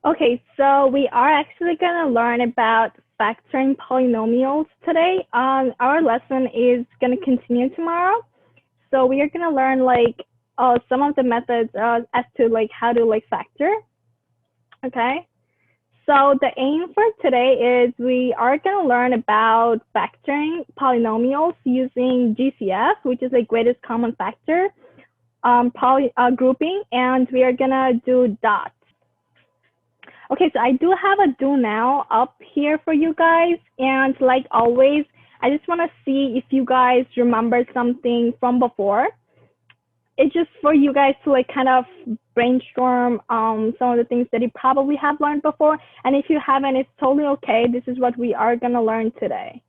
Okay, so we are actually going to learn about factoring polynomials today. Our lesson is going to continue tomorrow. So we are going to learn some of the methods as to how to factor. Okay. So the aim for today is we are going to learn about factoring polynomials using GCF, which is a greatest common factor grouping, and we are going to do dots. Okay, so I do have a do now up here for you guys. And like always, I just want to see if you guys remember something from before. It's just for you guys to kind of brainstorm some of the things that you probably have learned before. And if you haven't, it's totally okay. This is what we are going to learn today.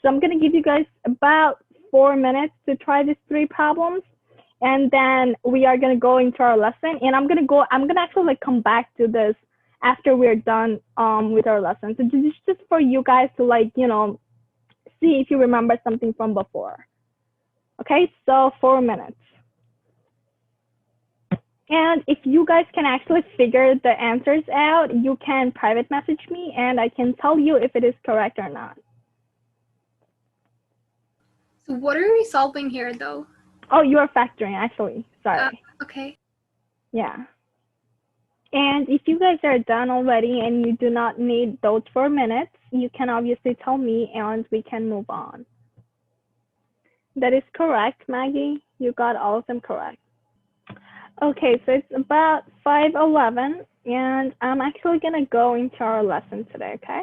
So I'm going to give you guys about 4 minutes to try these 3 problems. And then we are going to go into our lesson. And I'm going to actually come back to this after we're done with our lesson. So this is just for you guys to see if you remember something from before. Okay, so 4 minutes. And if you guys can actually figure the answers out, you can private message me and I can tell you if it is correct or not. So what are we solving here though? Oh, you are factoring actually, sorry. Okay. Yeah. And if you guys are done already and you do not need those 4 minutes, you can obviously tell me and we can move on. That is correct, Maggie. You got all of them correct. Okay, so it's about 5:11 and I'm actually going to go into our lesson today, okay?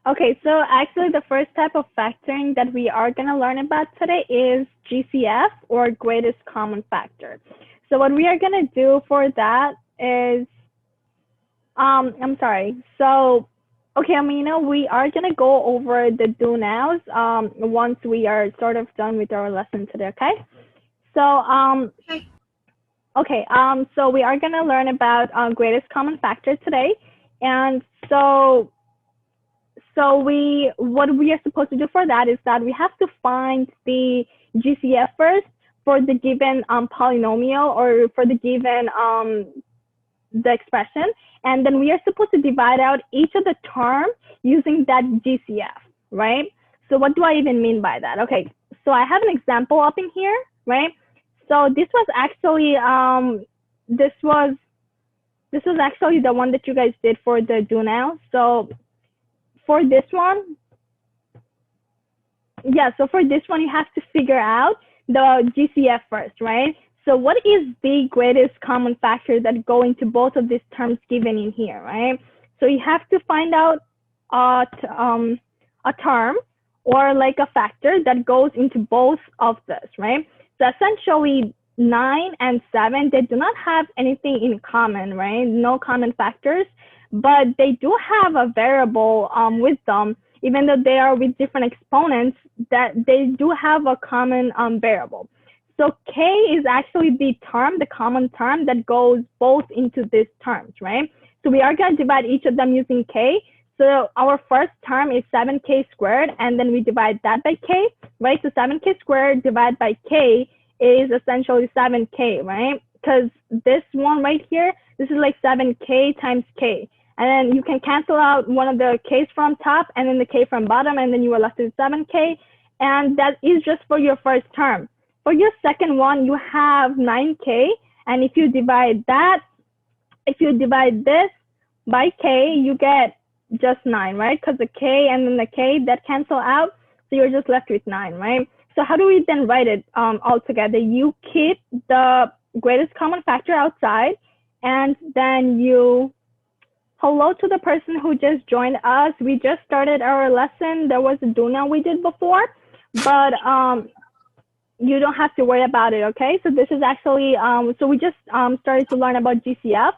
Okay, so actually the first type of factoring that we are going to learn about today is GCF, or greatest common factor. So what we are going to do for that is, I'm sorry. So, okay, Amina, we are going to go over the do nows once we are sort of done with our lesson today, okay? So, okay, so we are going to learn about greatest common factor today. And so what we are supposed to do for that is that we have to find the GCF first for the given polynomial, or for the given the expression, and then we are supposed to divide out each of the terms using that GCF, right? So what do I even mean by that? Okay, so I have an example up in here, right? So this was actually this was actually the one that you guys did for the do now. So for this one, yeah, so for this one, you have to figure out the GCF first, right? So what is the greatest common factor that go into both of these terms given in here, right? So you have to find out a term or like a factor that goes into both of this, right? So essentially 9 and 7, they do not have anything in common, right? No common factors, but they do have a variable with them, even though they are with different exponents, that they do have a common variable. So K is actually the term, the common term that goes both into these terms, right? So we are going to divide each of them using K. So our first term is 7K squared, and then we divide that by K, right? So 7K squared divided by K is essentially 7K, right? Because this one right here, this is like 7K times K. And then you can cancel out one of the K's from top and then the K from bottom, and then you are left with 7K. And that is just for your first term. For your second one, you have 9K. And if you divide this by K, you get just 9, right? Because the K and then the K, that cancel out. So you're just left with 9, right? So how do we then write it all together? You keep the greatest common factor outside, and then you... Hello to the person who just joined us. We just started our lesson. There was a do now we did before, but you don't have to worry about it, okay? So this is actually, so we just started to learn about GCF,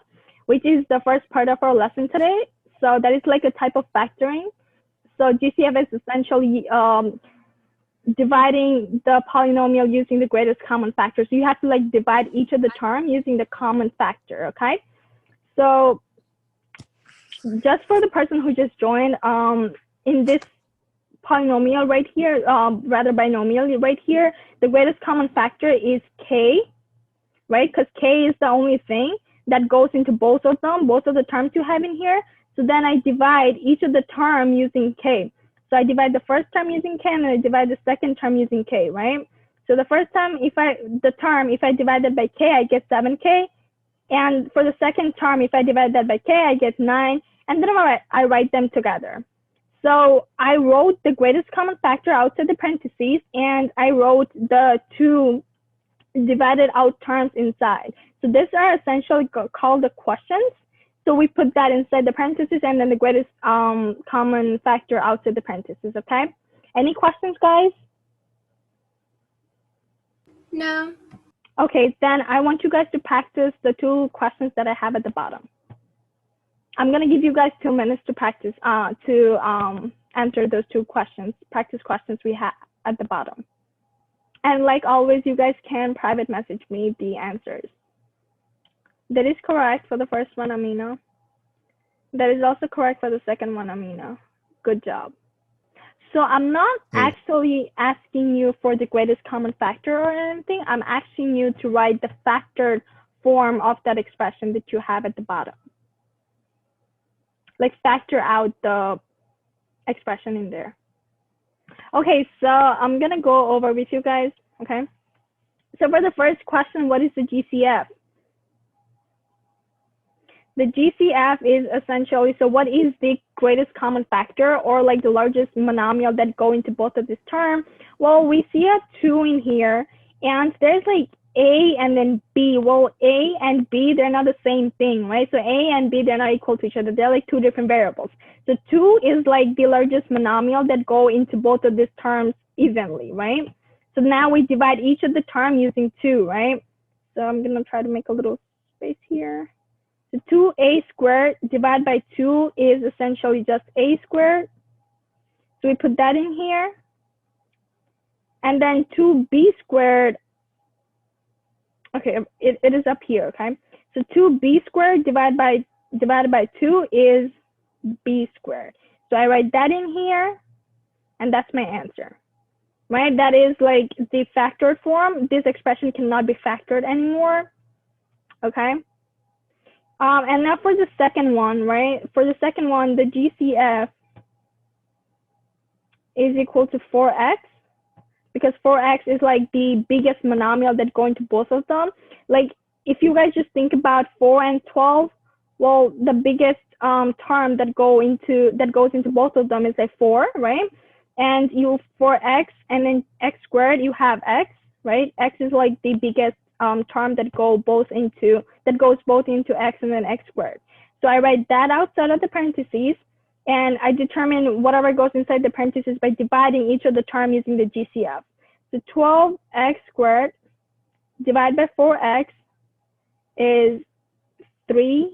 which is the first part of our lesson today. So that is like a type of factoring. So GCF is essentially dividing the polynomial using the greatest common factor. So you have to divide each of the term using the common factor, okay? So just for the person who just joined, in this polynomial right here, rather binomial right here, the greatest common factor is K, right? Because K is the only thing that goes into both of them, both of the terms you have in here. So then I divide each of the term using k. So I divide the first term using k, and then I divide the second term using k, right? So the first time, if I divide that by k, I get 7k. And for the second term, if I divide that by k, I get 9. And then I write them together. So I wrote the greatest common factor outside the parentheses, and I wrote the two divided out terms inside. So these are essentially called the questions. So we put that inside the parentheses, and then the greatest common factor outside the parentheses, okay? Any questions, guys? No. Okay, then I want you guys to practice the two questions that I have at the bottom. I'm gonna give you guys 2 minutes to practice, answer those two questions, practice questions we have at the bottom. And like always, you guys can private message me the answers. That is correct for the first one, Amina. That is also correct for the second one, Amina. Good job. So I'm not actually asking you for the greatest common factor or anything. I'm asking you to write the factored form of that expression that you have at the bottom. Like factor out the expression in there. Okay, so I'm gonna go over with you guys, okay? So for the first question, what is the GCF? The GCF is essentially, so what is the greatest common factor, or like the largest monomial that go into both of this term? Well, we see a 2 in here, and there's like A and then B. Well, A and B, they're not the same thing, right? So A and B, they're not equal to each other. They're like 2 different variables. So 2 is like the largest monomial that go into both of these terms evenly, right? So now we divide each of the term using 2, right? So I'm gonna try to make a little space here. So 2a squared divided by 2 is essentially just a squared. So we put that in here. And then 2b squared, okay, it is up here, okay? So 2b squared divided by 2 is b squared. So I write that in here, and that's my answer, right? That is like the factored form. This expression cannot be factored anymore, okay? And now for the second one, right? For the second one, the GCF is equal to 4x, because 4x is like the biggest monomial that go into both of them. Like if you guys just think about 4 and 12, well, the biggest term that goes into both of them is like 4, right? And you 4x and then x squared, you have x, right? X is like the biggest term that goes both into x and then x squared. So I write that outside of the parentheses, and I determine whatever goes inside the parentheses by dividing each of the term using the GCF. So 12x squared divided by 4x is 3x.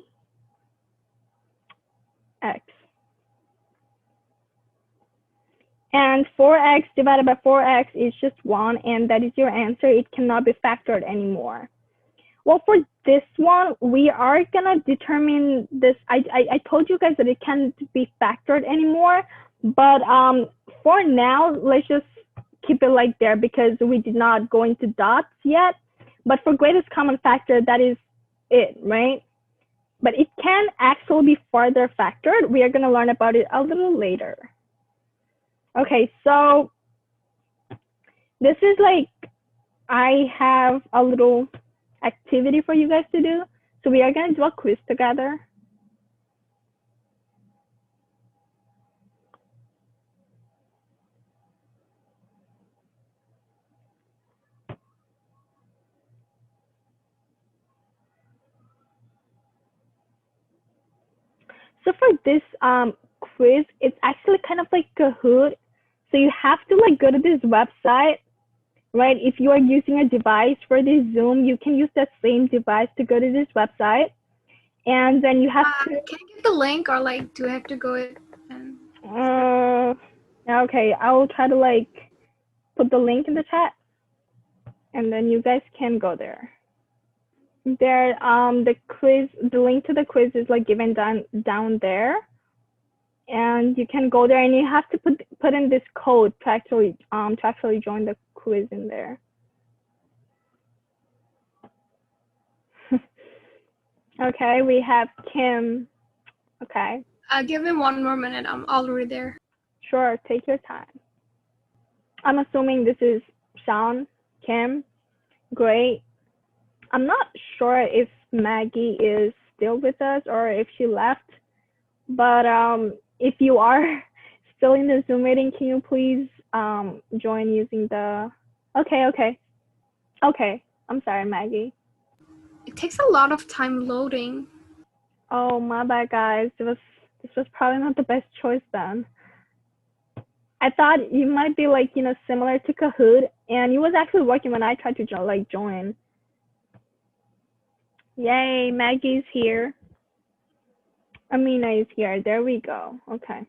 And 4x divided by 4x is just 1, and that is your answer. It cannot be factored anymore. Well, for this one, we are gonna determine this. I told you guys that it can't be factored anymore, but for now, let's just keep it like there because we did not go into dots yet. But for greatest common factor, that is it, right? But it can actually be further factored. We are gonna learn about it a little later. Okay, so this is like, I have a little activity for you guys to do. So we are going to do a quiz together. So for this quiz, it's actually kind of like Kahoot. So you have to like go to this website, right? If you are using a device for this Zoom, you can use that same device to go to this website. And then you have to... Can I get the link, or like, do I have to go it? Okay, I will try to like put the link in the chat, and then you guys can go there. There, the link to the quiz is like given down there, and you can go there, and you have to put in this code to actually join the quiz in there. Okay, we have Kim. Okay, Give me 1 more minute. I'm already there. sure, take your time. I'm assuming this is Sean, Kim. Great. I'm not sure if Maggie is still with us or if she left, but if you are still in the Zoom meeting, can you please join using the... Okay. I'm sorry, Maggie. It takes a lot of time loading. Oh, my bad, guys. This was probably not the best choice then. I thought you might be like, similar to Kahoot, and it was actually working when I tried to join. Yay, Maggie's here. Amina is here. There we go. Okay.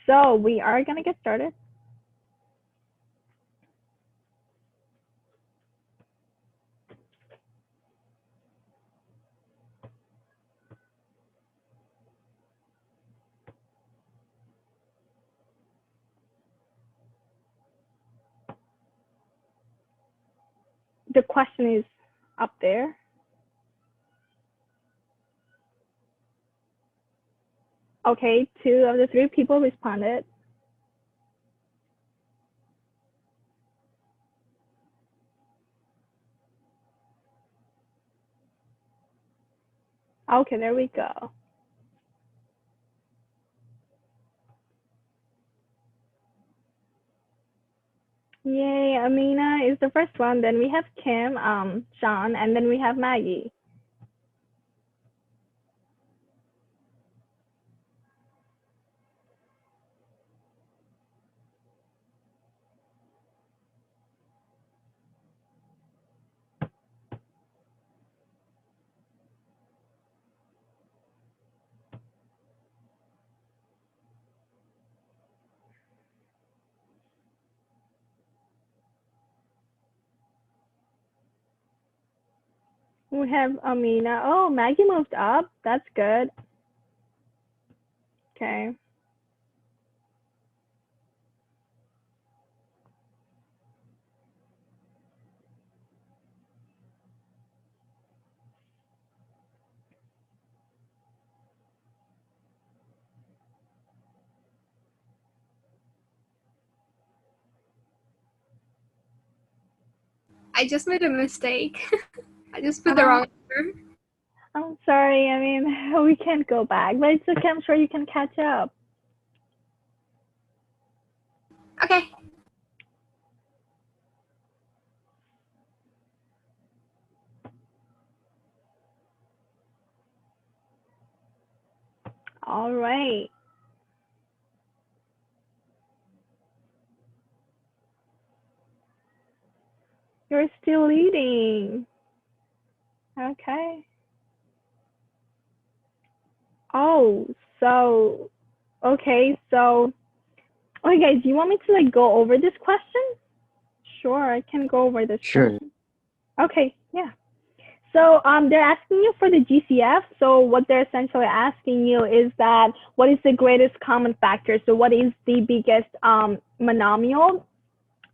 So we are gonna get started. The question is up there. Okay, 2 of the 3 people responded. Okay, there we go. Yay, Amina is the first one. Then we have Kim, Sean, and then we have Maggie. We have Amina. Oh, Maggie moved up. That's good. Okay. I just made a mistake. I just put the wrong answer. I'm sorry. I mean, we can't go back, but it's okay. I'm sure you can catch up. Okay. All right. You're still leading. Okay. Oh, so, okay, so, okay, guys, do you want me to like go over this question? Sure, I can go over this Sure. question. Okay, yeah. So they're asking you for the GCF. So what they're essentially asking you is that what is the greatest common factor? So what is the biggest monomial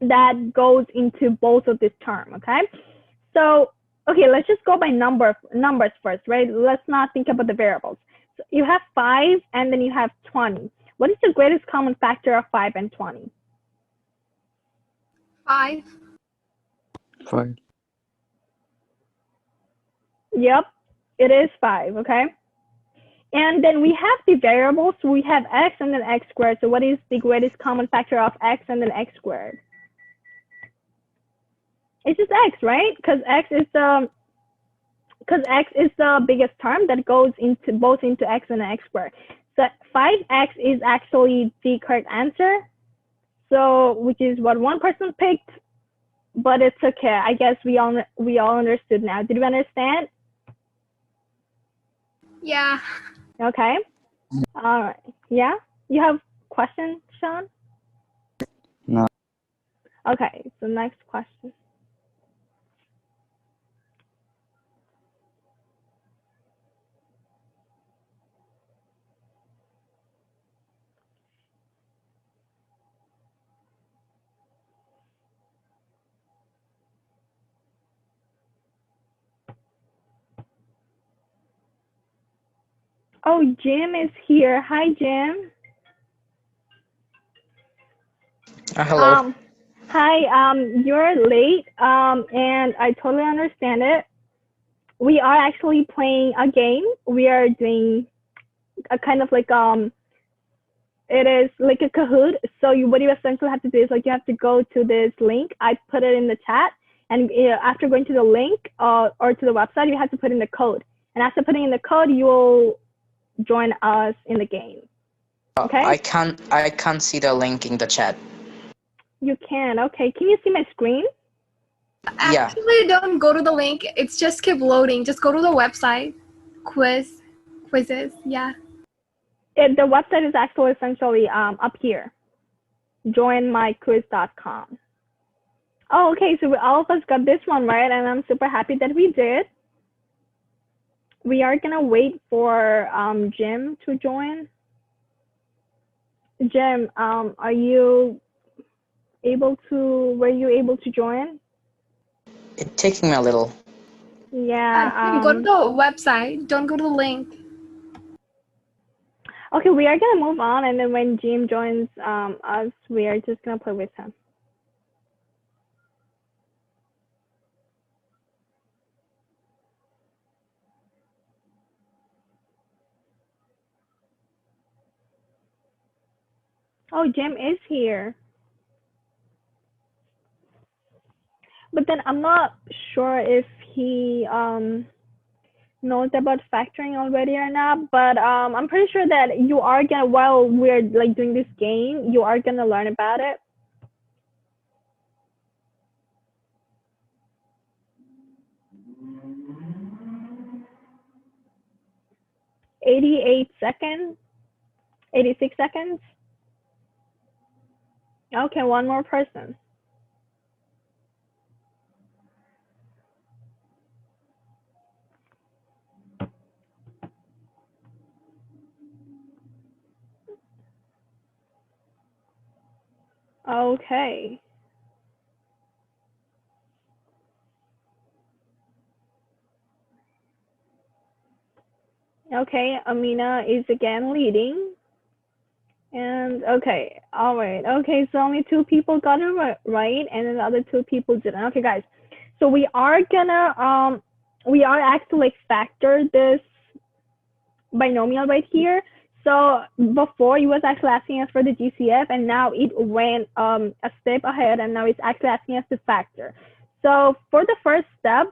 that goes into both of this term, okay? So, okay, let's just go by numbers first, right? Let's not think about the variables. So you have 5 and then you have 20. What is the greatest common factor of 5 and 20? 5. 5. Yep, it is 5, okay? And then we have the variables. So we have x and then x squared. So what is the greatest common factor of x and then x squared? It's just x, right? Because x is the biggest term that goes into both into x and x squared. So 5x is actually the correct answer. So which is what one person picked, but it's okay. I guess we all understood now. Did we understand? Yeah. Okay. All right. Yeah. You have questions, Sean? No. Okay. So next question. Oh, Jim is here. Hi, Jim. Hello. Hi, you're late, and I totally understand it. We are actually playing a game. We are doing a kind of like, it is like a Kahoot. So what you essentially have to do is like, you have to go to this link. I put it in the chat. And after going to the link or to the website, you have to put in the code. And after putting in the code, you will join us in the game. Okay? I can't see the link in the chat. You can. Okay. Can you see my screen? Yeah. Actually, don't go to the link. It's just keep loading. Just go to the website. Quizzes. Yeah. The website is actually essentially up here. Joinmyquiz.com. Oh, okay. So all of us got this one right, and I'm super happy that we did. We are gonna wait for Jim to join. Jim, are you able to? Were you able to join? It's taking me a little. Yeah. Go to the website. Don't go to the link. Okay, we are gonna move on, and then when Jim joins us, we are just gonna play with him. Oh, Jim is here. But then I'm not sure if he knows about factoring already or not, but I'm pretty sure that you are gonna, while we're like doing this game, you are gonna learn about it. 88 seconds, 86 seconds. Okay, one more person. Okay. Okay, Amina is again leading. And okay, all right. Okay, so only 2 people got it right, and then the other 2 people didn't. Okay, guys. So we are gonna we are actually factor this binomial right here. So before it was actually asking us for the GCF, and now it went a step ahead, and now it's actually asking us to factor. So for the first step,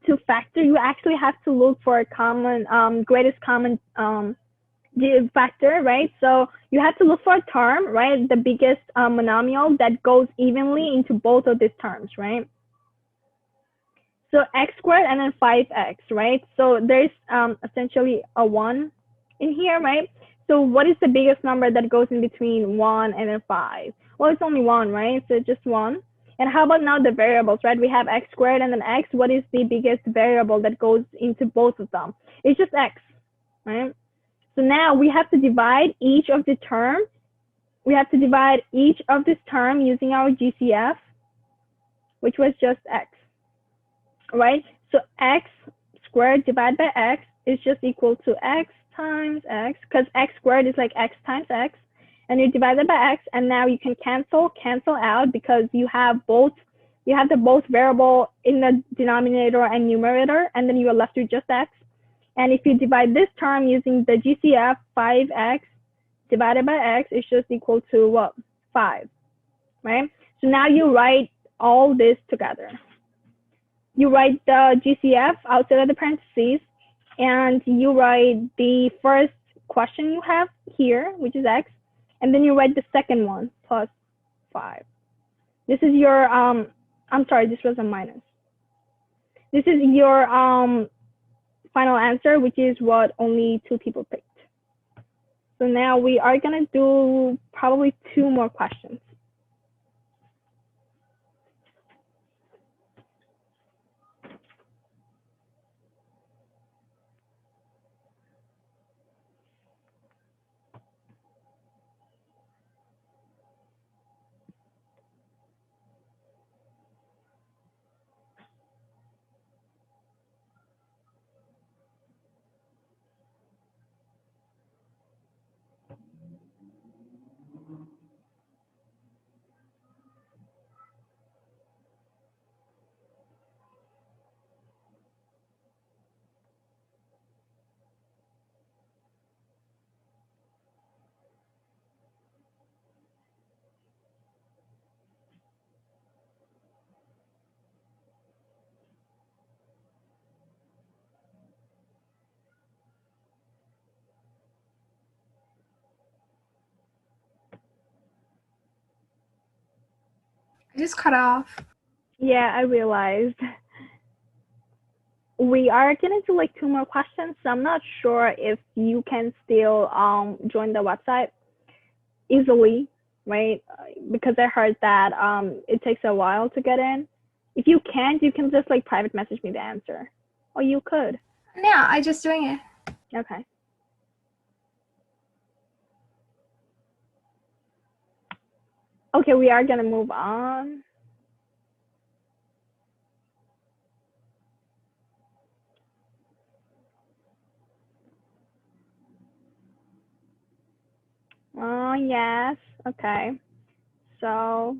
to factor, you actually have to look for a common, greatest common factor, right? So you have to look for a term, right? The biggest monomial that goes evenly into both of these terms, right? So x squared and then 5x, right? So there's essentially a 1 in here, right? So what is the biggest number that goes in between 1 and then 5? Well, it's only 1, right? So just 1. And how about now the variables, right? We have x squared and then x. What is the biggest variable that goes into both of them? It's just x, right? So now we have to divide each of the terms. We have to divide each of this term using our GCF, which was just x, right? So x squared divided by x is just equal to x times x, because x squared is like x times x, and you divide it by x, and now you can cancel out because you have the both variable in the denominator and numerator, and then you are left with just x. And if you divide this term using the GCF, 5x divided by x is just equal to what? 5, right? So now you write all this together. You write the GCF outside of the parentheses, and you write the first question you have here, which is x, and then you write the second one plus 5. This is your, I'm sorry, this was a minus. This is your final answer, which is what only 2 people picked. So now we are gonna do probably 2 more questions. I just cut off. Yeah, I realized. We are gonna do like 2 more questions, so I'm not sure if you can still join the website easily, right? Because I heard that it takes a while to get in. If you can't, you can just like private message me the answer. Or you could. Yeah, I just doing it. Okay. Okay, we are gonna move on. Oh, yes. Okay. So,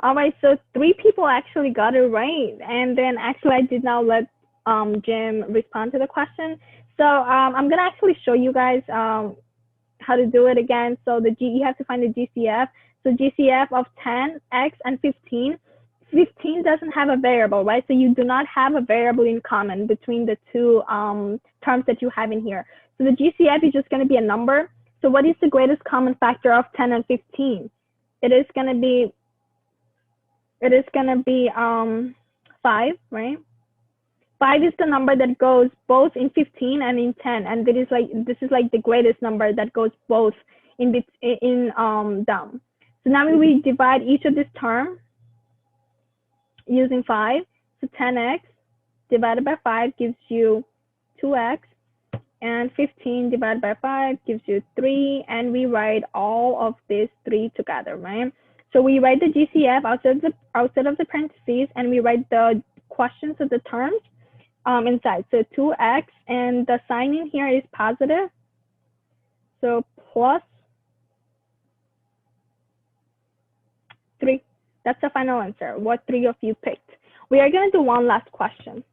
all right. So 3 people actually got it right. And then actually I did not let Jim respond to the question. So I'm going to actually show you guys how to do it again. So you have to find the GCF. So GCF of 10, X, and 15. 15 doesn't have a variable, right? So you do not have a variable in common between the 2 terms that you have in here. So the GCF is just going to be a number. So what is the greatest common factor of 10 and 15? It is going to be 5, right? 5 is the number that goes both in 15 and in 10, and this is like the greatest number that goes both in them. So now we divide each of this term using 5. So 10x divided by 5 gives you 2x, and 15 divided by 5 gives you 3, and we write all of these 3 together, right? So we write the GCF outside of the parentheses, and we write the questions of the terms inside. So 2x, and the sign in here is positive. So plus 3. That's the final answer. What 3 of you picked? We are going to do one last question.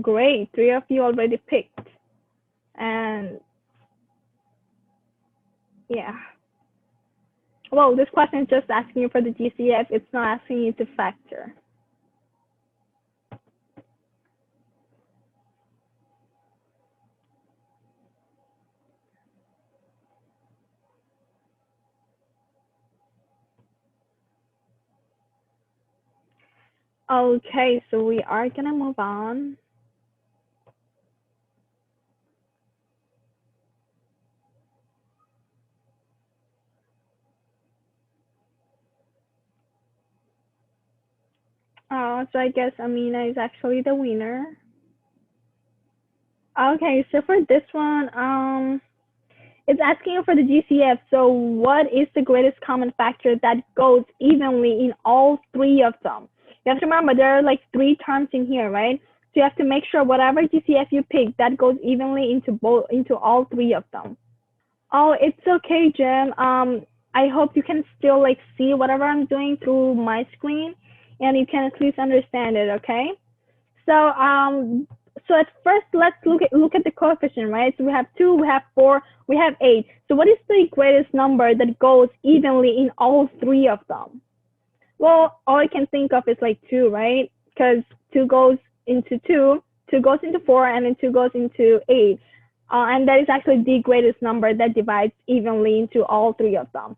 Great, 3 of you already picked. And yeah. Well, this question is just asking you for the GCF. It's not asking you to factor. Okay, so we are gonna move on. So I guess Amina is actually the winner. Okay, so for this one, it's asking you for the GCF. So what is the greatest common factor that goes evenly in all 3 of them? You have to remember there are like 3 terms in here, right? So you have to make sure whatever GCF you pick, that goes evenly into all 3 of them. Oh, it's okay, Jim. I hope you can still like see whatever I'm doing through my screen, and you can at least understand it, okay? So so at first let's look at the coefficient, right? So we have 2, we have 4, we have 8. So what is the greatest number that goes evenly in all 3 of them? Well, all I can think of is like 2, right? Because 2 goes into 2, 2 goes into 4, and then 2 goes into 8. And that is actually the greatest number that divides evenly into all 3 of them.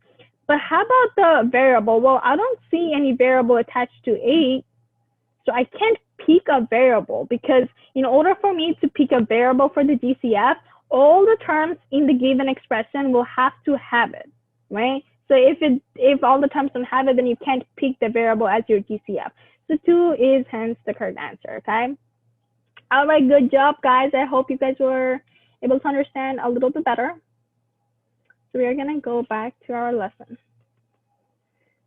But how about the variable? Well, I don't see any variable attached to 8. So I can't pick a variable, because in order for me to pick a variable for the GCF, all the terms in the given expression will have to have it, right? So if all the terms don't have it, then you can't pick the variable as your GCF. So 2 is hence the correct answer, okay? All right, good job, guys. I hope you guys were able to understand a little bit better. So we are gonna go back to our lesson.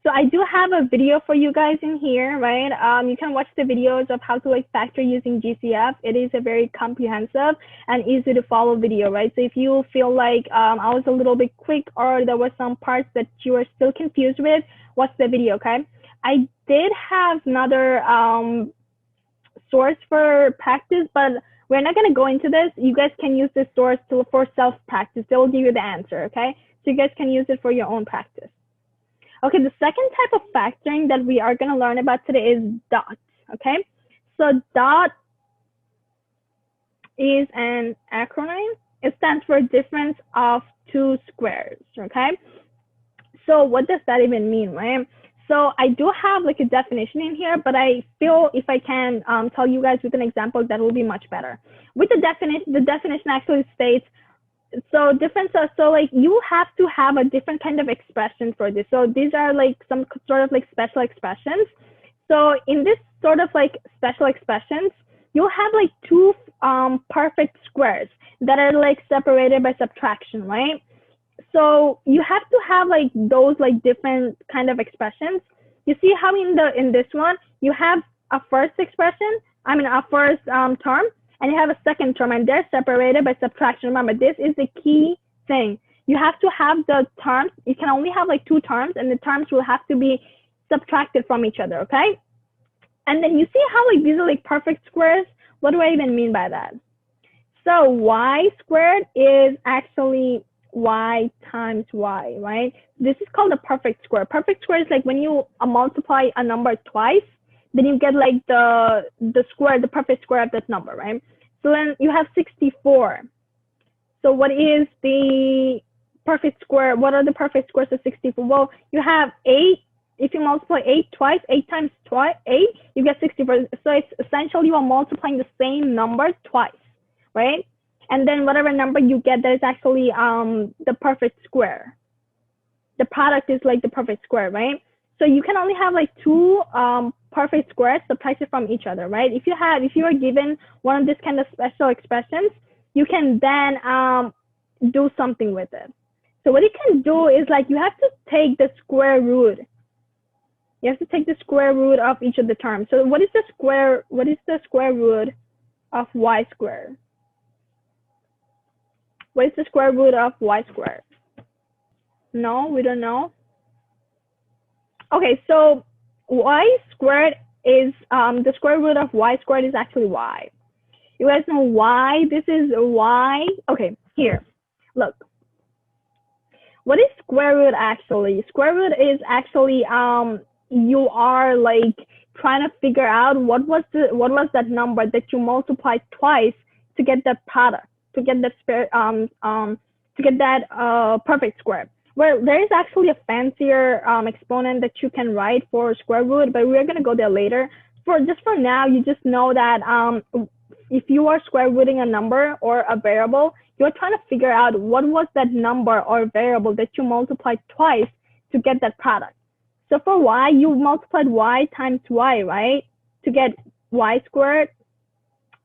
So I do have a video for you guys in here, right? You can watch the videos of how to like factor using GCF. It is a very comprehensive and easy to follow video, right? So if you feel like I was a little bit quick, or there were some parts that you are still confused with, watch the video, okay? I did have another source for practice, but we're not gonna go into this. You guys can use this source for self-practice. They will give you the answer, okay? So you guys can use it for your own practice. Okay, the second type of factoring that we are going to learn about today is dot. Okay, so dot is an acronym. It stands for difference of two squares. Okay, so what does that even mean, right? So I do have like a definition in here, but I feel if I can tell you guys with an example, that will be much better. With the definition actually states, so differences, so like you have to have a different kind of expression for this. So these are like some sort of like special expressions. So in this sort of like special expressions, you'll have like two perfect squares that are like separated by subtraction, right? So you have to have like those like different kind of expressions. You see how in this one you have a first expression, a first term, and you have a second term, and they're separated by subtraction. Remember, this is the key thing. You have to have the terms. You can only have like two terms, and the terms will have to be subtracted from each other. Okay. And then you see how like these are like perfect squares. What do I even mean by that? So y squared is actually y times y, right? This is called a perfect square. Perfect square is like when you multiply a number twice, then you get like the square, the perfect square of that number, right? So then you have 64. So what is the perfect square? What are the perfect squares of 64? Well, you have 8. If you multiply 8 twice, 8 times 8, you get 64. So it's essentially you are multiplying the same number twice, right? And then whatever number you get, that is actually the perfect square. The product is like the perfect square, right? So you can only have like two perfect squares subtracted from each other, right? If you are given one of these kind of special expressions, you can then do something with it. So what you can do is like you have to take the square root. You have to take the square root of each of the terms. So what is the square root of y squared? What is the square root of y squared? No, we don't know. Okay, so y squared is, the square root of y squared is actually y. You guys know why this is y? Okay, here, look. What is square root actually? Square root is actually, you are like trying to figure out what was that number that you multiplied twice to get that product, to get that perfect square. Well, there is actually a fancier exponent that you can write for square root, but we're gonna go there later. For now, you just know that if you are square rooting a number or a variable, you're trying to figure out what was that number or variable that you multiplied twice to get that product. So for y, you multiplied y times y, right, to get y squared,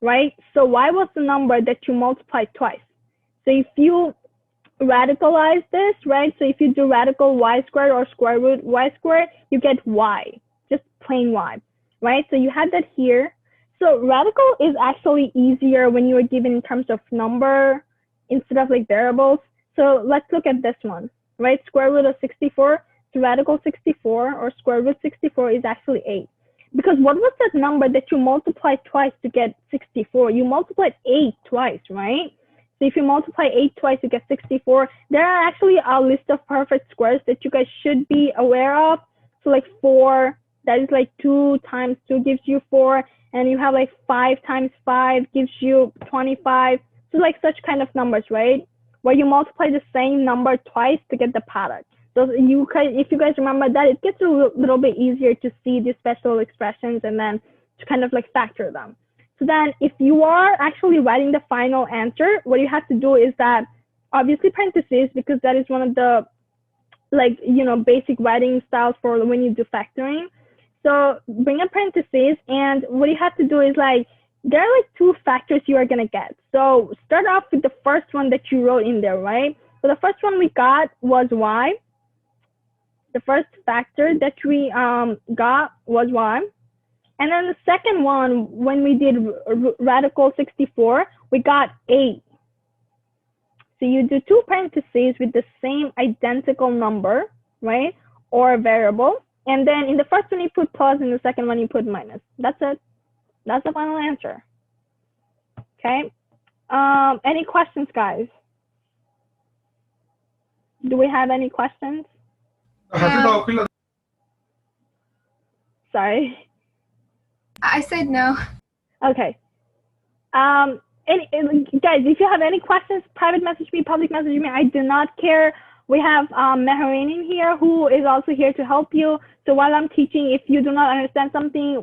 right? So y was the number that you multiplied twice. So if you radicalize this, right, so if you do radical y squared or square root y squared, you get y, just plain y, right? So you had that here. So radical is actually easier when you are given in terms of number instead of like variables. So let's look at this one, right? Square root of 64. So radical 64 or square root 64 is actually 8. Because what was that number that you multiplied twice to get 64? You multiplied 8 twice, right? So if you multiply 8 twice, you get 64. There are actually a list of perfect squares that you guys should be aware of. So like 4, that is like 2 times 2 gives you 4. And you have like 5 times 5 gives you 25. So like such kind of numbers, right? Where you multiply the same number twice to get the product. So if you guys remember that, it gets a little bit easier to see these special expressions and then to kind of like factor them. So then if you are actually writing the final answer, what you have to do is that obviously parentheses, because that is one of the like, basic writing styles for when you do factoring. So bring up parentheses, and what you have to do is like, there are like 2 factors you are going to get. So start off with the first one that you wrote in there, right? So the first one we got was y. The first factor that we got was y. And then the second one, when we did radical 64, we got 8. So you do 2 parentheses with the same identical number, right? Or variable. And then in the first one, you put plus, in the second one, you put minus. That's it. That's the final answer. Okay. Any questions, guys? Do we have any questions? Sorry. I said no. Okay. And guys, if you have any questions, private message me, public message me. I do not care. We have Mehreen in here who is also here to help you. So while I'm teaching, if you do not understand something,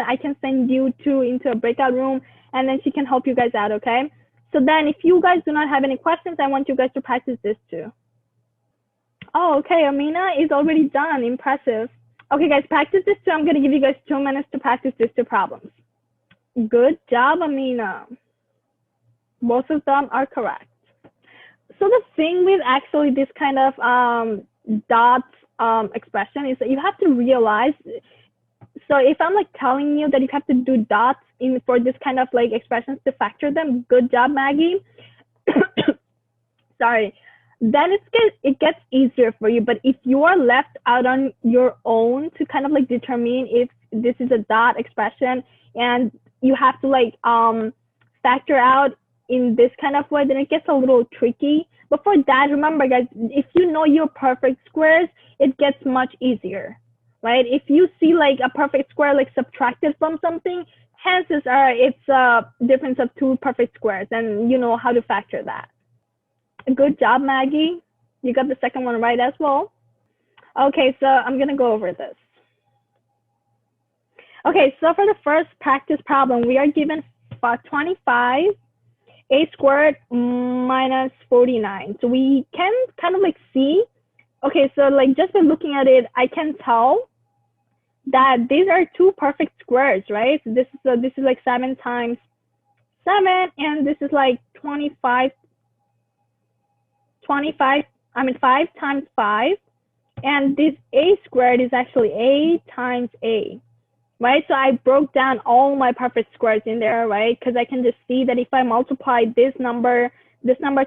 I can send you two into a breakout room, and then she can help you guys out, okay? So then if you guys do not have any questions, I want you guys to practice this too. Oh, okay, Amina is already done. Impressive. Okay, guys, practice this too. I'm going to give you guys 2 minutes to practice these 2 problems. Good job, Amina. Both of them are correct. So the thing with actually this kind of dots expression is that you have to realize, so if I'm like telling you that you have to do dots for this kind of like expressions to factor them, good job, Maggie. Sorry. Then it gets easier for you. But if you are left out on your own to kind of like determine if this is a dot expression and you have to like factor out in this kind of way, then it gets a little tricky. But for that, remember guys, if you know your perfect squares, it gets much easier, right? If you see like a perfect square like subtracted from something, chances are it's a difference of 2 perfect squares, and you know how to factor that. Good job, Maggie. You got the second one right as well. Okay, so I'm gonna go over this. Okay, so for the first practice problem, we are given 25 a squared minus 49. So we can kind of like see, okay, so like just by looking at it, I can tell that these are 2 perfect squares, right? So this is like 7 times 7, and this is like 5 times 5, and this a squared is actually a times a. Right, so I broke down all my perfect squares in there, right? Because I can just see that if I multiply this number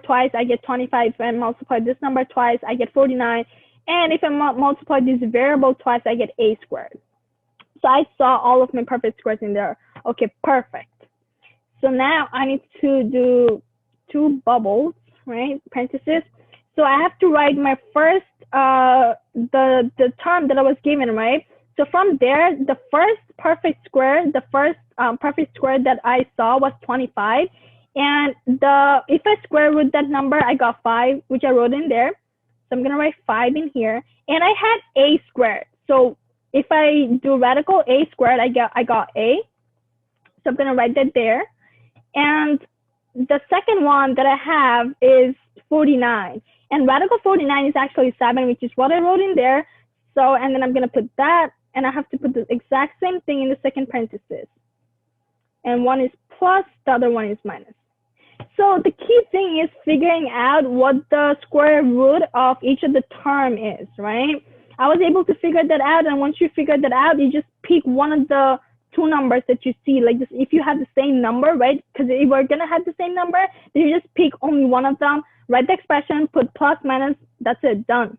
twice, I get 25, and multiply this number twice, I get 49. And if I multiply this variable twice, I get a squared. So I saw all of my perfect squares in there. Okay, perfect. So now I need to do 2 bubbles, right? Parentheses. So I have to write my first, the term that I was given, right? So from there, the first perfect square that I saw was 25. And if I square root that number, I got 5, which I wrote in there. So I'm going to write 5 in here. And I had a squared. So if I do radical a squared, I got a. So I'm going to write that there. And the second one that I have is 49. And radical 49 is actually 7, which is what I wrote in there. So, and then I'm going to put that. And I have to put the exact same thing in the second parenthesis. And one is plus, the other one is minus. So the key thing is figuring out what the square root of each of the term is, right? I was able to figure that out. And once you figure that out, you just pick one of the 2 numbers that you see. Like this, if you have the same number, right? Because if we're going to have the same number, then you just pick only one of them, write the expression, put plus, minus, that's it, done.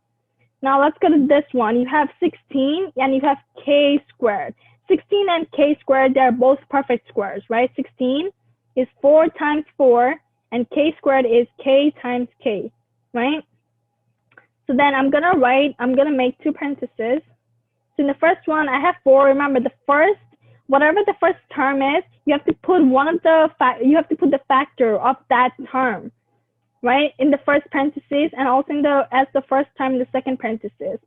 Now let's go to this one. You have 16 and you have k squared. 16 and k squared, they're both perfect squares, right? 16 is 4 times 4 and k squared is k times k, right? So then I'm gonna make 2 parentheses. So in the first one, I have 4. Remember whatever the first term is, you have to put the factor of that term, right, in the first parentheses, and also as the first term in the second parentheses.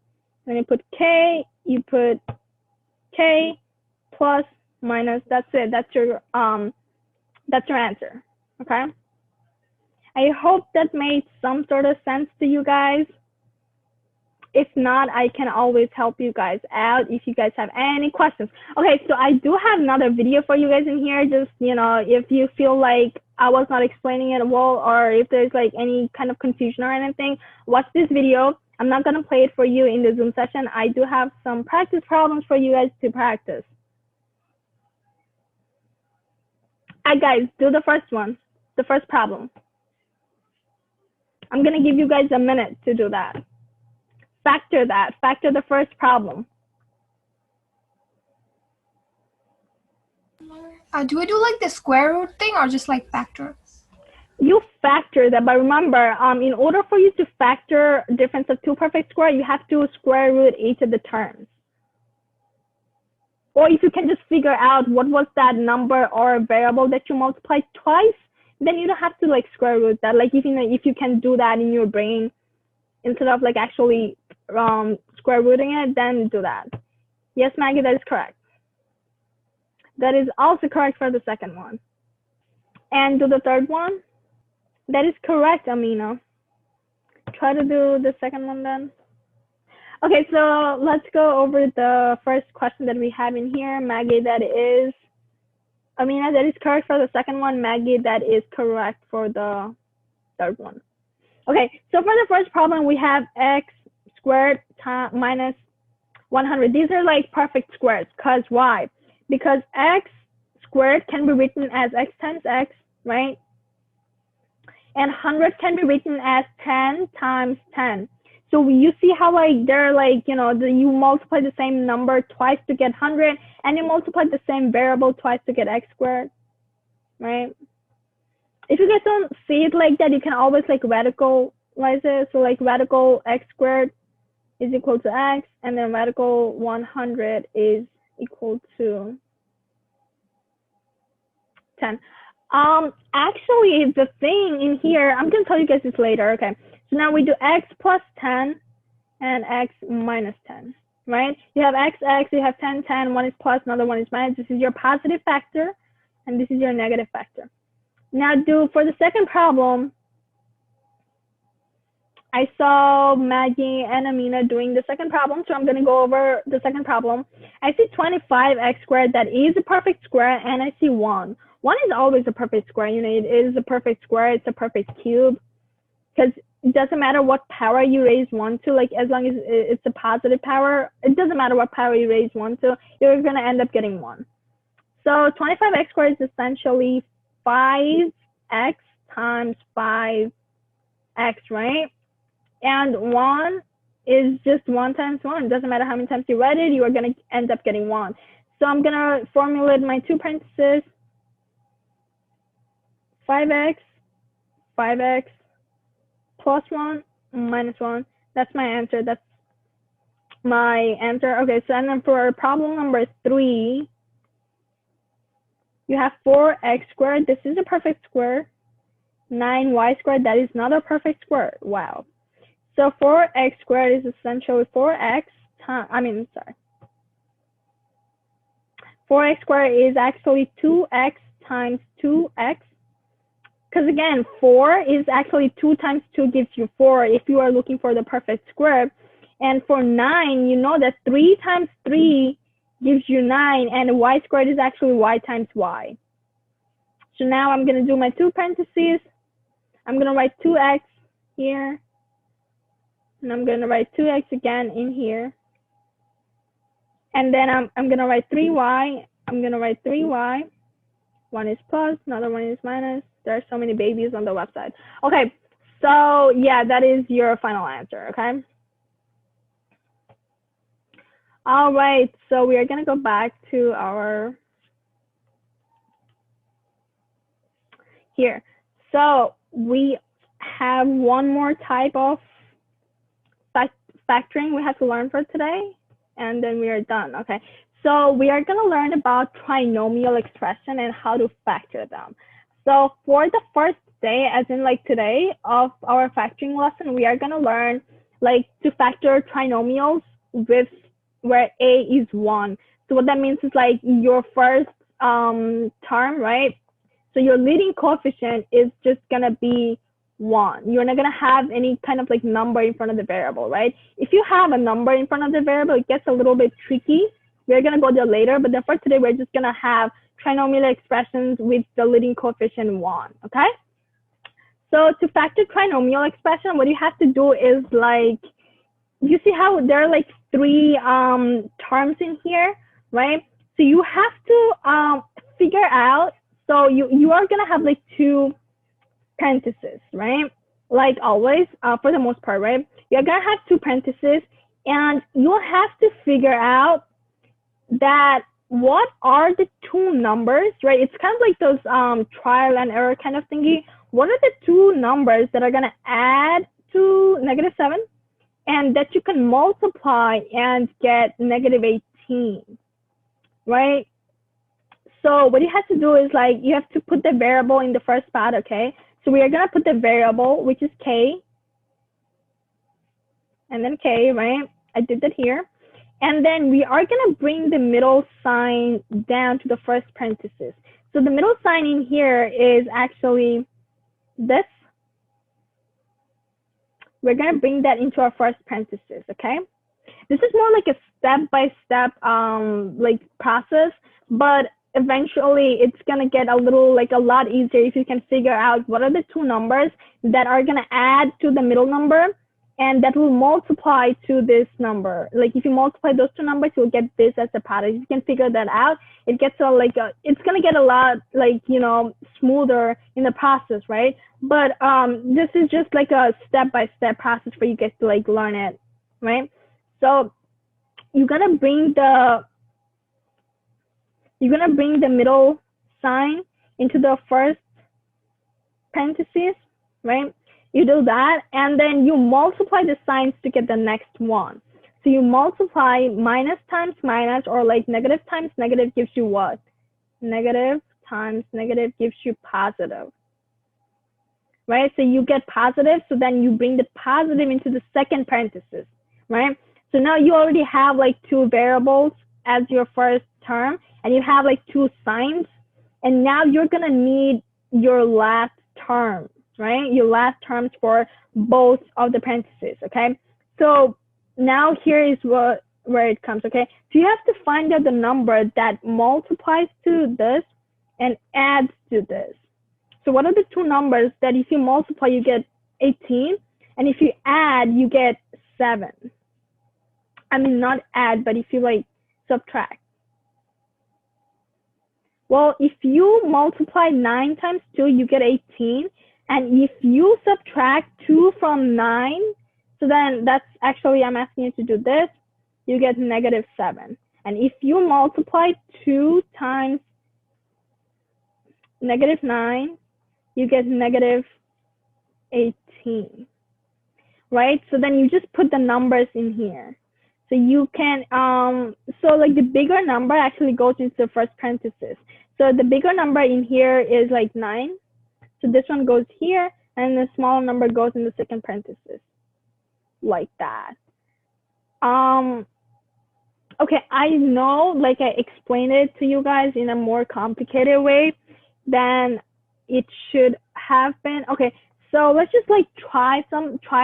When you put k, you put k plus minus. That's it. That's your answer. Okay. I hope that made some sort of sense to you guys. If not, I can always help you guys out if you guys have any questions. Okay, so I do have another video for you guys in here. Just, if you feel like I was not explaining it well, or if there's like any kind of confusion or anything, watch this video. I'm not going to play it for you in the Zoom session. I do have some practice problems for you guys to practice. All right, guys, do the first one, the first problem. I'm going to give you guys a minute to do that. Factor the first problem. Do we do like the square root thing or just like factor? You factor that, but remember, in order for you to factor difference of 2 perfect square, you have to square root each of the terms. Or if you can just figure out what was that number or variable that you multiplied twice, then you don't have to like square root that. Like if you can do that in your brain instead of like actually square rooting it, then do that. Yes, Maggie, that is correct. That is also correct for the second one. And do the third one. That is correct, Amina. Try to do the second one then. Okay, so let's go over the first question that we have in here. Maggie, that is, Amina, that is correct for the second one. Maggie, that is correct for the third one. Okay, so for the first problem, we have x squared minus 100. These are like perfect squares, because why? Because x squared can be written as x times x, right? And 100 can be written as 10 times 10. So you see how like they're like, you know, you multiply the same number twice to get 100, and you multiply the same variable twice to get x squared, right? If you guys don't see it like that, you can always like radicalize it. So like radical x squared is equal to x, and then radical 100 is equal to 10. Actually, the thing in here, I'm gonna tell you guys this later. Okay, so now we do x plus 10 and x minus 10, right? You have x, you have 10, 10, one is plus, another one is minus. This is your positive factor, and this is your negative factor. Now for the second problem, I saw Maggie and Amina doing the second problem, so I'm gonna go over the second problem. I see 25x squared, that is a perfect square, and I see 1. 1 is always a perfect square, you know, it is a perfect square, it's a perfect cube, because it doesn't matter what power you raise 1 to, like as long as it's a positive power, it doesn't matter what power you raise 1 to, you're gonna end up getting 1. So 25x squared is essentially 5x times 5x, right? And 1 is just 1 times 1. It doesn't matter how many times you write it, you are gonna end up getting 1. So I'm gonna formulate my two parentheses, 5x plus 1 minus 1. That's my answer. That's my answer. Okay, so and then for problem number 3, you have 4x squared. This is a perfect square. 9y squared, that is not a perfect square. Wow. So 4x squared is essentially 4x times, 4x squared is actually 2x times 2x. Because again, 4 is actually 2 times 2 gives you 4 if you are looking for the perfect square. And for 9, you know that 3 times 3 gives you 9, and y squared is actually y times y. So now I'm going to do my two parentheses. I'm going to write 2x here. And I'm going to write 2x again in here. And then I'm going to write 3y. I'm going to write 3y. One is plus, another one is minus. There are so many babies on the website. Okay, so yeah, that is your final answer, okay? All right, so we are going to go back to our here. So we have one more type of factoring we have to learn for today, and then we are done, okay? So we are going to learn about trinomial expression and how to factor them. So for the first day, as in like today of our factoring lesson, we are going to learn like to factor trinomials with where a is 1. So what that means is like your first term, right? So your leading coefficient is just going to be 1. You're not going to have any kind of like number in front of the variable, right? If you have a number in front of the variable, it gets a little bit tricky. We're going to go there later, but then for today, we're just going to have trinomial expressions with the leading coefficient 1, okay? So to factor trinomial expression, what you have to do is like, you see how there are like 3 terms in here, right? So you have to figure out, so you are going to have like 2 parentheses, right? Like always, for the most part, right? You're going to have 2 parentheses, and you'll have to figure out that what are the 2 numbers, right? It's kind of like those trial and error kind of thingy. What are the 2 numbers that are going to add to -7 and that you can multiply and get -18? right? So what you have to do is like, you have to put the variable in the first spot, okay? So we are gonna put the variable, which is k, and then k, right? I did that here. And then we are gonna bring the middle sign down to the first parenthesis. So the middle sign in here is actually this. We're gonna bring that into our first parenthesis, okay? This is more like a step-by-step like process, but eventually it's gonna get a lot easier if you can figure out what are the two numbers that are gonna add to the middle number and that will multiply to this number. Like if you multiply those two numbers, you'll get this as a product. If you can figure that out, it gets it's gonna get a lot smoother in the process, right? But this is just like a step-by-step process for you guys to like learn it, right? So you're gonna bring the middle sign into the first parentheses, right? You do that, and then you multiply the signs to get the next one. So you multiply minus times minus, or like negative times negative gives you what? Negative times negative gives you positive, right? So you get positive, so then you bring the positive into the second parenthesis, right? So now you already have like two variables as your first term, and you have like two signs, and now you're gonna need your last term, right? Your last terms for both of the parentheses, okay? So now here is where it comes, okay? So you have to find out the number that multiplies to this and adds to this. So what are the two numbers that if you multiply, you get 18, and if you add, you get 7? I mean, not add, but if you like subtract. Well, if you multiply 9 times 2, you get 18. And if you subtract 2 from 9, so then that's actually, I'm asking you to do this, you get negative 7. And if you multiply 2 times negative 9, you get negative 18, right? So then you just put the numbers in here. So you can, so like the bigger number actually goes into the first parenthesis. So the bigger number in here is like 9. So this one goes here, and the smaller number goes in the second parenthesis, like that. Okay, I know, like I explained it to you guys in a more complicated way than it should have been. Okay, so let's just like try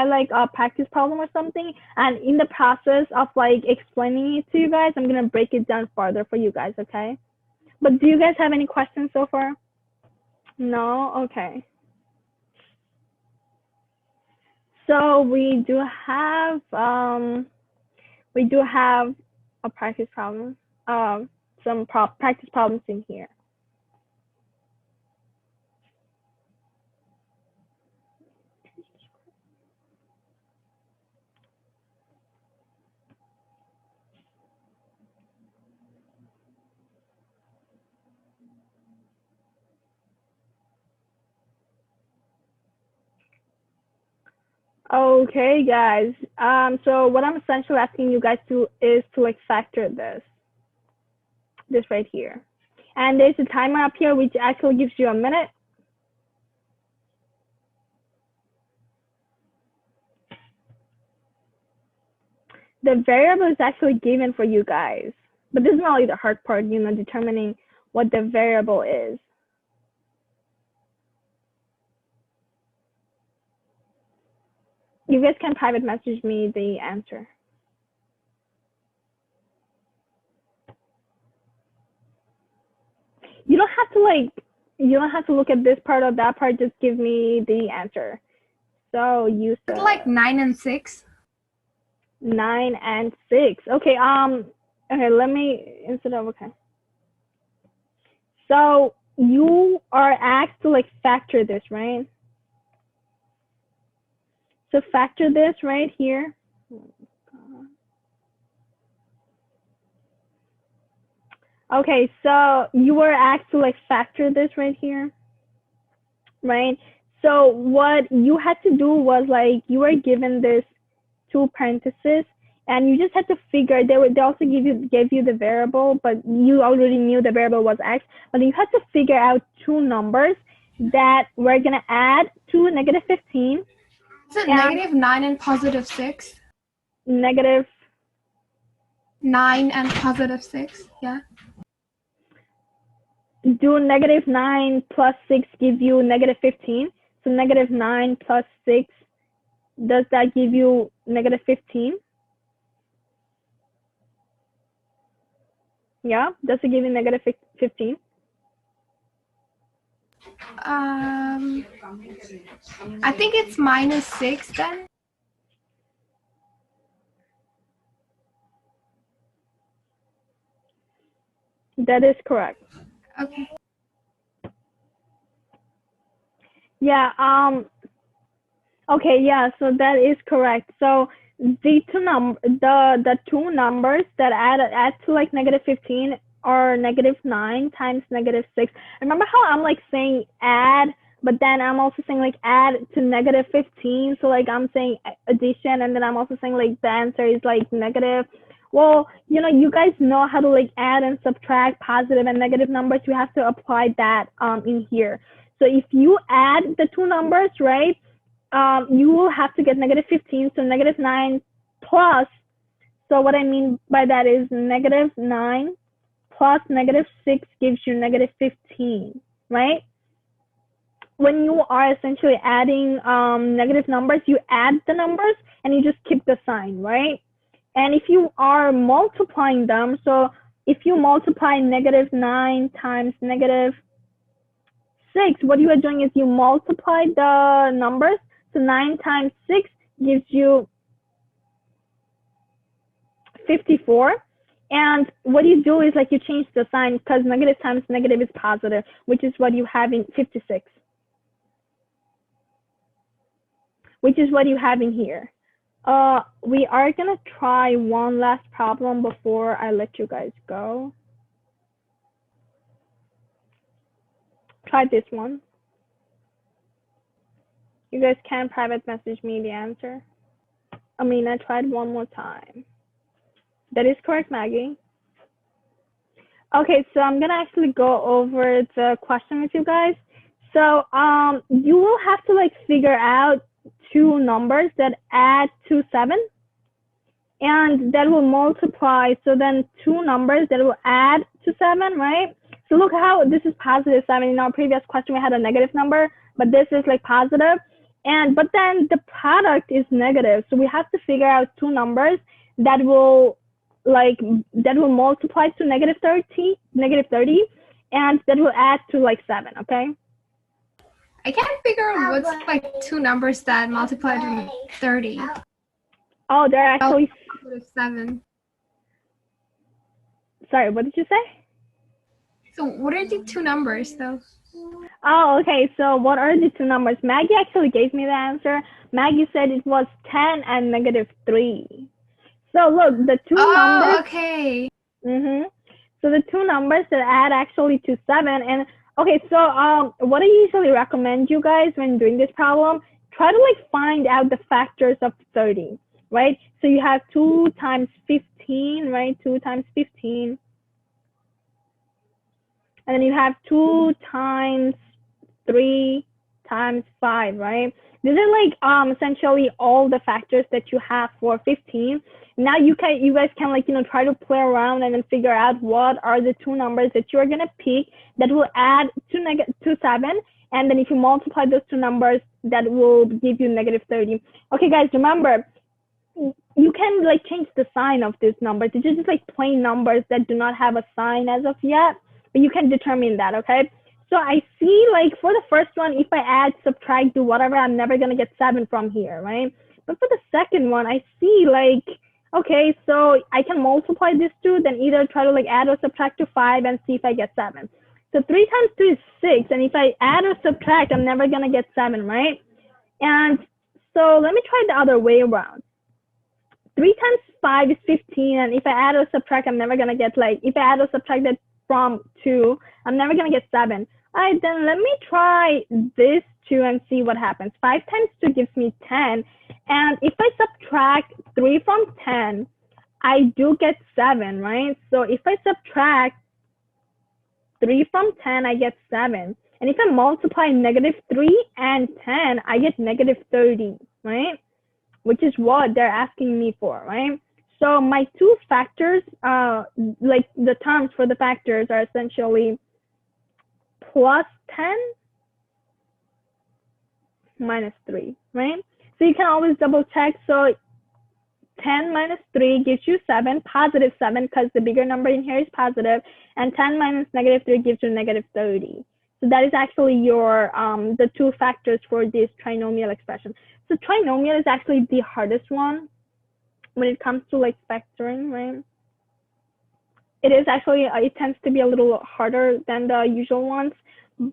like a practice problem or something, and in the process of like explaining it to you guys, I'm gonna break it down further for you guys, okay? But do you guys have any questions so far? No? Okay. So we do have a practice problem, some practice problems in here. Okay, guys. So what I'm essentially asking you guys to is to like factor this right here. And there's a timer up here which actually gives you a minute. The variable is actually given for you guys, but this is not like the hard part, you know, determining what the variable is. You guys can private message me the answer. You don't have to look at this part or that part, just give me the answer. So you said like 9 and 6. 9 and 6. Okay, okay, let me instead of okay. So you are asked to like factor this, right? So factor this right here. Okay, so you were asked to like factor this right here, right? So what you had to do was like you were given this two parentheses, And you just had to figure, they also gave you the variable, but you already knew the variable was x, but you had to figure out two numbers that we're gonna add to negative 15. Is it negative 9 and positive 6? Negative 9 and positive 6, yeah. Do negative 9 plus 6 give you negative 15? So negative 9 plus 6, does that give you negative 15? Yeah, does it give you negative 15? I think it's minus 6 then. That is correct. Okay. Yeah, okay, yeah, so that is correct. So the two numbers that add to like negative 15 are negative 9 times negative 6. Remember how I'm like saying add, but then I'm also saying like add to negative 15. So like I'm saying addition, and then I'm also saying like the answer is like negative. Well, you know, you guys know how to like add and subtract positive and negative numbers. You have to apply that in here. So if you add the two numbers, right, you will have to get negative 15. So negative 9 plus, so what I mean by that is negative 9 plus negative 6 gives you negative 15, right? When you are essentially adding negative numbers, you add the numbers and you just keep the sign, right? And if you are multiplying them, so if you multiply negative 9 times negative 6, what you are doing is you multiply the numbers. So 9 times 6 gives you 54. And what you do is like you change the sign because negative times negative is positive, which is what you have in 56. Which is what you have in here. We are gonna try one last problem before I let you guys go. Try this one. You guys can private message me the answer. I tried one more time. That is correct, Maggie. Okay, so I'm gonna actually go over the question with you guys. So you will have to like figure out two numbers that add to 7 and that will multiply. So then two numbers that will add to 7, right? So look how this is positive 7. In our previous question, we had a negative number, but this is like positive. But then the product is negative. So we have to figure out two numbers that will multiply to negative 30, and that will add to like 7, okay? I can't figure out what's like two numbers that multiply to 30. Oh, they're actually 7. Sorry, what did you say? So what are the two numbers though? Oh, okay. So what are the two numbers? Maggie actually gave me the answer. Maggie said it was 10 and negative 3. So look, the two numbers. Oh, okay. So the two numbers that add actually to 7. And okay, so what I usually recommend you guys when doing this problem, try to like find out the factors of 30, right? So you have 2 times 15, right? 2 times 15. And then you have 2 times 3 times 5, right? These are like essentially all the factors that you have for 15. Now you guys can like, try to play around and then figure out what are the two numbers that you're gonna pick that will add to 7. And then if you multiply those two numbers, that will give you negative 30. Okay, guys, remember, you can like change the sign of these numbers. It's just like plain numbers that do not have a sign as of yet, but you can determine that, okay? So I see like for the first one, if I add, subtract, do whatever, I'm never gonna get 7 from here, right? But for the second one, I see like, okay, so I can multiply these two, then either try to like add or subtract to 5 and see if I get 7. So 3 times 2 is 6, and if I add or subtract, I'm never gonna get 7, right? And so let me try the other way around. 3 times 5 is 15, and if I add or subtract, I'm never gonna get like, if I add or subtract that from 2, I'm never gonna get 7. All right, then let me try this 2 and see what happens. 5 times 2 gives me 10, and if I subtract 3 from 10, I do get 7, right? So if I subtract 3 from 10, I get 7. And if I multiply -3 and 10, I get -30, right? Which is what they're asking me for, right? So my two factors, like the terms for the factors are essentially plus 10 minus 3, right? So you can always double check. So 10 minus 3 gives you 7, positive 7, because the bigger number in here is positive, and 10 minus -3 gives you -30. So that is actually your the two factors for this trinomial expression. So trinomial is actually the hardest one when it comes to like factoring, right? It is actually, it tends to be a little harder than the usual ones.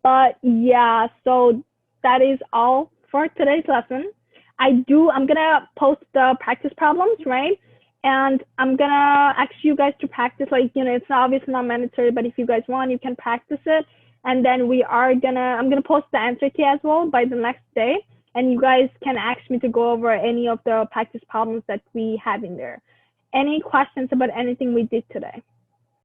But yeah, so that is all for today's lesson. I'm gonna post the practice problems, right? And I'm gonna ask you guys to practice, like, you know, it's obviously not mandatory, but if you guys want, you can practice it. And then I'm gonna post the answer key as well by the next day. And you guys can ask me to go over any of the practice problems that we have in there. Any questions about anything we did today?